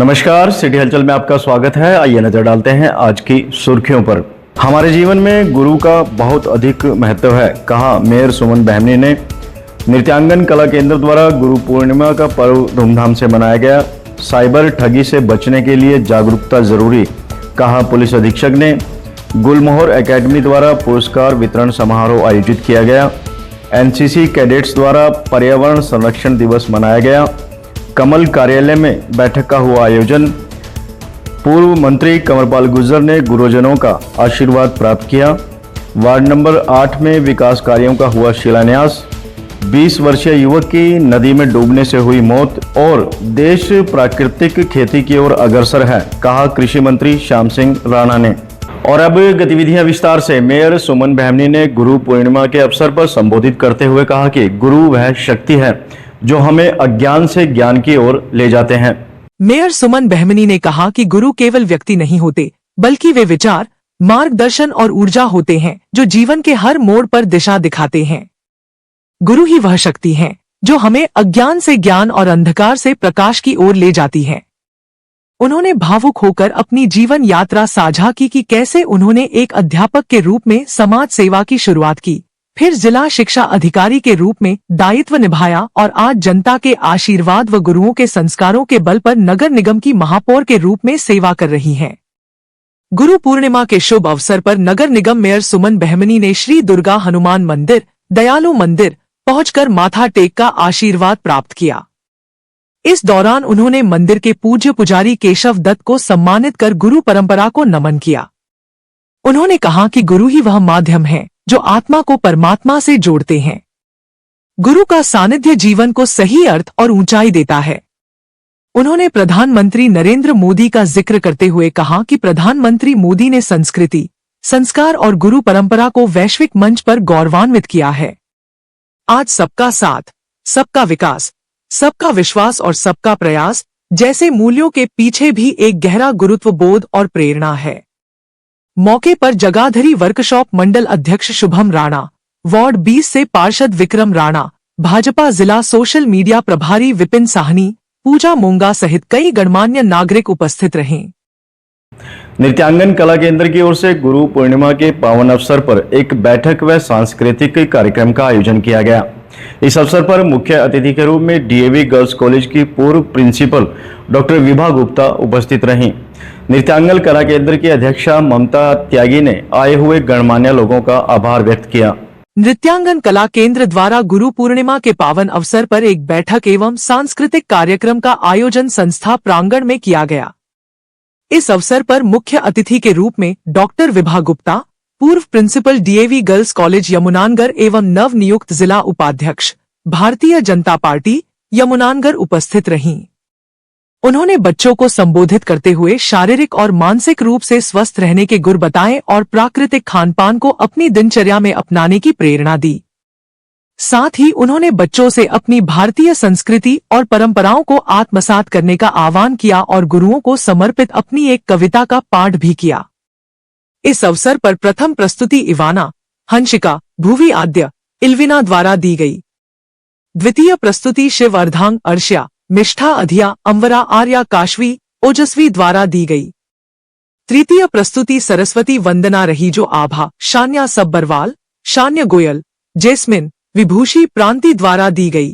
नमस्कार, सिटी हलचल में आपका स्वागत है। आइए नजर डालते हैं आज की सुर्खियों पर। हमारे जीवन में गुरु का बहुत अधिक महत्व है, कहा मेयर सुमन बहमनी ने। नृत्यांगन कला केंद्र द्वारा गुरु पूर्णिमा का पर्व धूमधाम से मनाया गया। साइबर ठगी से बचने के लिए जागरूकता जरूरी, कहा पुलिस अधीक्षक ने। गुलमोहर एकेडमी द्वारा पुरस्कार वितरण समारोह आयोजित किया गया। एनसीसी कैडेट्स द्वारा पर्यावरण संरक्षण दिवस मनाया गया। कमल कार्यालय में बैठक का हुआ आयोजन। पूर्व मंत्री कंवरपाल गुर्जर ने गुरुजनों का आशीर्वाद प्राप्त किया। वार्ड नंबर 8 में विकास कार्यों का हुआ शिलान्यास। 20 वर्षीय युवक की नदी में डूबने से हुई मौत और देश प्राकृतिक खेती की ओर अग्रसर है, कहा कृषि मंत्री श्याम सिंह राणा ने। और अब गतिविधियां विस्तार से। मेयर सुमन बहमनी ने गुरु पूर्णिमा के अवसर पर संबोधित करते हुए कहा कि गुरु वह शक्ति है जो हमें अज्ञान से ज्ञान की ओर ले जाते हैं। मेयर सुमन बहमनी ने कहा कि गुरु केवल व्यक्ति नहीं होते, बल्कि वे विचार, मार्गदर्शन और ऊर्जा होते हैं जो जीवन के हर मोड़ पर दिशा दिखाते हैं। गुरु ही वह शक्ति है जो हमें अज्ञान से ज्ञान और अंधकार से प्रकाश की ओर ले जाती है। उन्होंने भावुक होकर अपनी जीवन यात्रा साझा की कि कैसे उन्होंने एक अध्यापक के रूप में समाज सेवा की शुरुआत की, फिर जिला शिक्षा अधिकारी के रूप में दायित्व निभाया और आज जनता के आशीर्वाद व गुरुओं के संस्कारों के बल पर नगर निगम की महापौर के रूप में सेवा कर रही हैं। गुरु पूर्णिमा के शुभ अवसर पर नगर निगम मेयर सुमन बहमनी ने श्री दुर्गा हनुमान मंदिर, दयालु मंदिर पहुंचकर माथा टेक का आशीर्वाद प्राप्त किया। इस दौरान उन्होंने मंदिर के पूज्य पुजारी केशव दत्त को सम्मानित कर गुरु परंपरा को नमन किया। उन्होंने कहा कि गुरु ही वह माध्यम है जो आत्मा को परमात्मा से जोड़ते हैं। गुरु का सानिध्य जीवन को सही अर्थ और ऊंचाई देता है। उन्होंने प्रधानमंत्री नरेंद्र मोदी का जिक्र करते हुए कहा कि प्रधानमंत्री मोदी ने संस्कृति, संस्कार और गुरु परंपरा को वैश्विक मंच पर गौरवान्वित किया है। आज सबका साथ, सबका विकास, सबका विश्वास और सबका प्रयास जैसे मूल्यों के पीछे भी एक गहरा गुरुत्व बोध और प्रेरणा है। मौके पर जगाधरी वर्कशॉप मंडल अध्यक्ष शुभम राणा, वार्ड 20 से पार्षद विक्रम राणा, भाजपा जिला सोशल मीडिया प्रभारी विपिन साहनी, पूजा मोंगा सहित कई गणमान्य नागरिक उपस्थित रहे। नृत्यांगन कला केंद्र की ओर से गुरु पूर्णिमा के पावन अवसर पर एक बैठक व सांस्कृतिक कार्यक्रम का आयोजन किया गया। इस अवसर पर मुख्य अतिथि के रूप में डीएवी गर्ल्स कॉलेज की पूर्व प्रिंसिपल डॉक्टर विभा गुप्ता उपस्थित रहीं। नृत्यांगन कला केंद्र की अध्यक्षा ममता त्यागी ने आए हुए गणमान्य लोगों का आभार व्यक्त किया। नृत्यांगन कला केंद्र द्वारा गुरु पूर्णिमा के पावन अवसर पर एक बैठक एवं सांस्कृतिक कार्यक्रम का आयोजन संस्था प्रांगण में किया गया। इस अवसर पर मुख्य अतिथि के रूप में डॉक्टर विभा गुप्ता, पूर्व principal DAV girls college Yamunanagar एवं नव नियुक्त जिला उपाध्यक्ष भारतीय जनता पार्टी यमुनानगर उपस्थित रहीं। उन्होंने बच्चों को संबोधित करते हुए शारीरिक और मानसिक रूप से स्वस्थ रहने के गुर बताए और प्राकृतिक खानपान को अपनी दिनचर्या में अपनाने की प्रेरणा दी। साथ ही उन्होंने बच्चों से अपनी भारतीय संस्कृति और परंपराओं को आत्मसात करने का आह्वान किया और गुरुओं को समर्पित अपनी एक कविता का पाठ भी किया। इस अवसर पर प्रथम प्रस्तुति इवाना, हंसिका, भुवी आद्य, इल्विना द्वारा दी गई। द्वितीय प्रस्तुति शिव अर्धांग, अर्ष्या, मिष्ठा अधिया, अंवरा आर्या काशवी, ओजस्वी द्वारा दी गई। तृतीय प्रस्तुति सरस्वती वंदना रही जो आभा, शान्या सब्बरवाल, शान्य गोयल, जेस्मिन, विभूषी प्रांति द्वारा दी गई।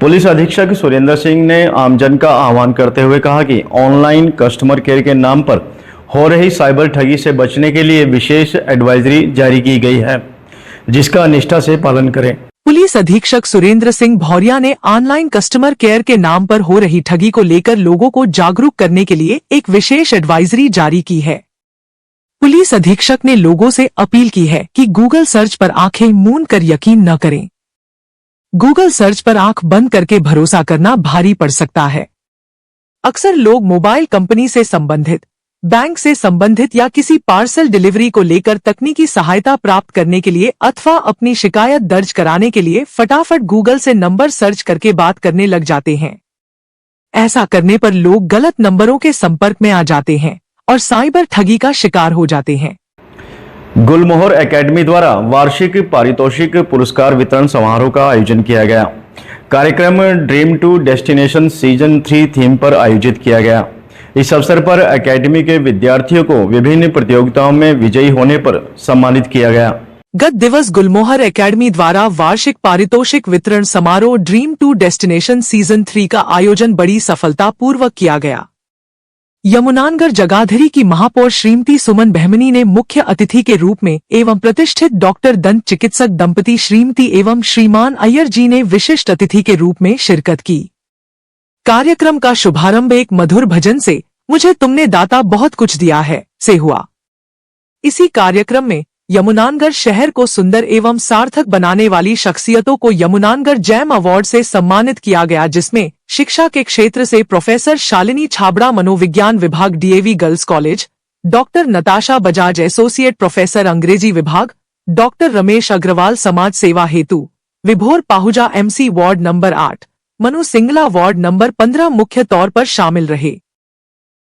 पुलिस अधीक्षक सुरेंद्र सिंह ने आमजन का आह्वान करते हुए कहा कि ऑनलाइन कस्टमर केयर के नाम पर हो रही साइबर ठगी से बचने के लिए विशेष एडवाइजरी जारी की गई है, जिसका निष्ठा से पालन करें। पुलिस अधीक्षक सुरेंद्र सिंह भौरिया ने ऑनलाइन कस्टमर केयर के नाम पर हो रही ठगी को लेकर लोगों को जागरूक करने के लिए एक विशेष एडवाइजरी जारी की है। पुलिस अधीक्षक ने लोगों से अपील की है कि गूगल सर्च पर आंखें मूंद कर यकीन न करें। गूगल सर्च पर आंख बंद करके भरोसा करना भारी पड़ सकता है। अक्सर लोग मोबाइल कंपनी से संबंधित, बैंक से संबंधित या किसी पार्सल डिलीवरी को लेकर तकनीकी सहायता प्राप्त करने के लिए अथवा अपनी शिकायत दर्ज कराने के लिए फटाफट गूगल से नंबर सर्च करके बात करने लग जाते हैं। ऐसा करने पर लोग गलत नंबरों के संपर्क में आ जाते हैं और साइबर ठगी का शिकार हो जाते हैं। गुलमोहर एकेडमी द्वारा वार्षिक पारितोषिक पुरस्कार वितरण समारोह का आयोजन किया गया। कार्यक्रम dream to destination season 3 theme पर आयोजित किया गया। इस अवसर पर एकेडमी के विद्यार्थियों को विभिन्न प्रतियोगिताओं में विजयी होने पर सम्मानित किया गया। गत दिवस गुलमोहर एकेडमी द्वारा वार्षिक पारितोषिक वितरण समारोह ड्रीम टू डेस्टिनेशन सीजन 3 का आयोजन बड़ी सफलता पूर्वक किया गया। यमुनानगर जगाधरी की महापौर श्रीमती सुमन बहमनी ने मुख्य अतिथि के रूप में एवं प्रतिष्ठित डॉक्टर दंत चिकित्सक दंपति श्रीमती एवं श्रीमान अय्यर जी ने विशिष्ट अतिथि के रूप में शिरकत की। कार्यक्रम का शुभारंभ एक मधुर भजन से मुझे तुमने दाता बहुत कुछ दिया है से हुआ। इसी कार्यक्रम में यमुनानगर शहर को सुंदर एवं सार्थक बनाने वाली शख्सियतों को यमुनानगर जैम अवार्ड से सम्मानित किया गया, जिसमें शिक्षा के क्षेत्र से प्रोफेसर शालिनी छाबड़ा मनोविज्ञान विभाग DAV girls college, doctor Natasha Bajaj associate professor अंग्रेजी विभाग, डॉक्टर रमेश अग्रवाल समाज सेवा हेतु, विभोर Pahuja MC ward number 8, Manu Singla ward number 15 मुख्य तौर पर शामिल रहे।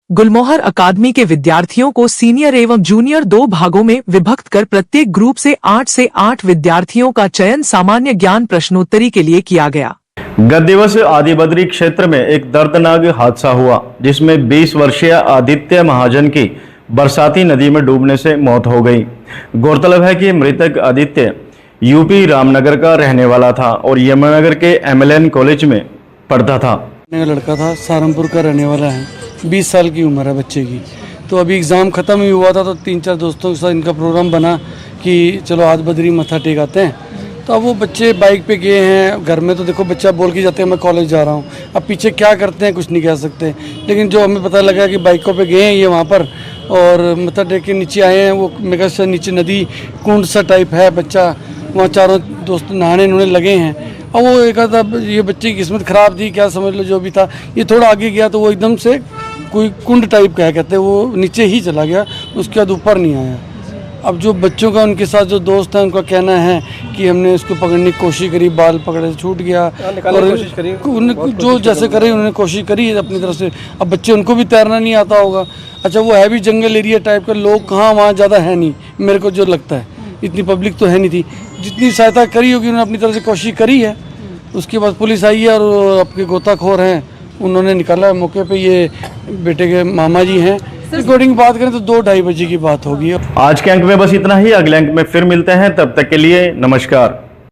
गुलमोहर अकादमी के विद्यार्थियों को सीनियर एवं जूनियर 2 भागों में विभक्त कर प्रत्येक ग्रुप से 8 विद्यार्थियों का चयन सामान्य ज्ञान प्रश्नोत्तरी के लिए किया गया। गत दिवस आदिबद्री क्षेत्र में एक दर्दनाक हादसा हुआ, जिसमें 20 वर्षीय आदित्य महाजन की बरसाती नदी में डूबने से मौत हो गई। गौरतलब है कि मृतक आदित्य यूपी रामनगर का रहने वाला था और यमुनानगर के एमएलएन कॉलेज में पढ़ता था। लड़का था, सहारनपुर का रहने वाला है, 20 साल की उम्र है बच्चे की। तो अभी एग्ज़ाम ख़त्म ही हुआ था, तो 3-4 दोस्तों के साथ इनका प्रोग्राम बना कि चलो आदिबद्री मत्था टेक आते हैं। तो अब वो बच्चे बाइक पे गए हैं। घर में तो देखो बच्चा बोल के जाते हैं मैं कॉलेज जा रहा हूँ, अब पीछे क्या करते हैं कुछ नहीं कह सकते। लेकिन जो हमें पता लगा कि बाइकों पे गए हैं ये वहाँ पर और मत्था टेक के नीचे आए हैं। वो मेरे से नीचे नदी कुंड सा टाइप है, बच्चा वहाँ चारों दोस्त नहाने इन्होंने लगे हैं। अब वो एक आधा ये बच्चे की किस्मत ख़राब थी, क्या समझ लो जो भी था। ये थोड़ा आगे गया तो वो एकदम से कोई कुंड टाइप का कहते हैं, वो नीचे ही चला गया, उसके बाद ऊपर नहीं आया। अब जो बच्चों का उनके साथ जो दोस्त हैं उनका कहना है कि हमने उसको पकड़ने की कोशिश करी, बाल पकड़े छूट गया और जो जैसे करे उन्होंने कोशिश करी अपनी तरफ से। अब बच्चे उनको भी तैरना नहीं आता होगा। अच्छा वो है भी जंगल एरिया टाइप का, लोग कहाँ वहाँ ज़्यादा है नहीं, मेरे को जो लगता है इतनी पब्लिक तो है नहीं थी। जितनी सहायता करी होगी उन्होंने अपनी तरफ से कोशिश करी है। उसके बाद पुलिस आई है और आपके गोताखोर हैं उन्होंने निकाला मौके पे। ये बेटे के मामा जी हैं। रिकॉर्डिंग की बात करें तो 2-2:30 बजे की बात होगी। आज के अंक में बस इतना ही। अगले अंक में फिर मिलते हैं, तब तक के लिए नमस्कार।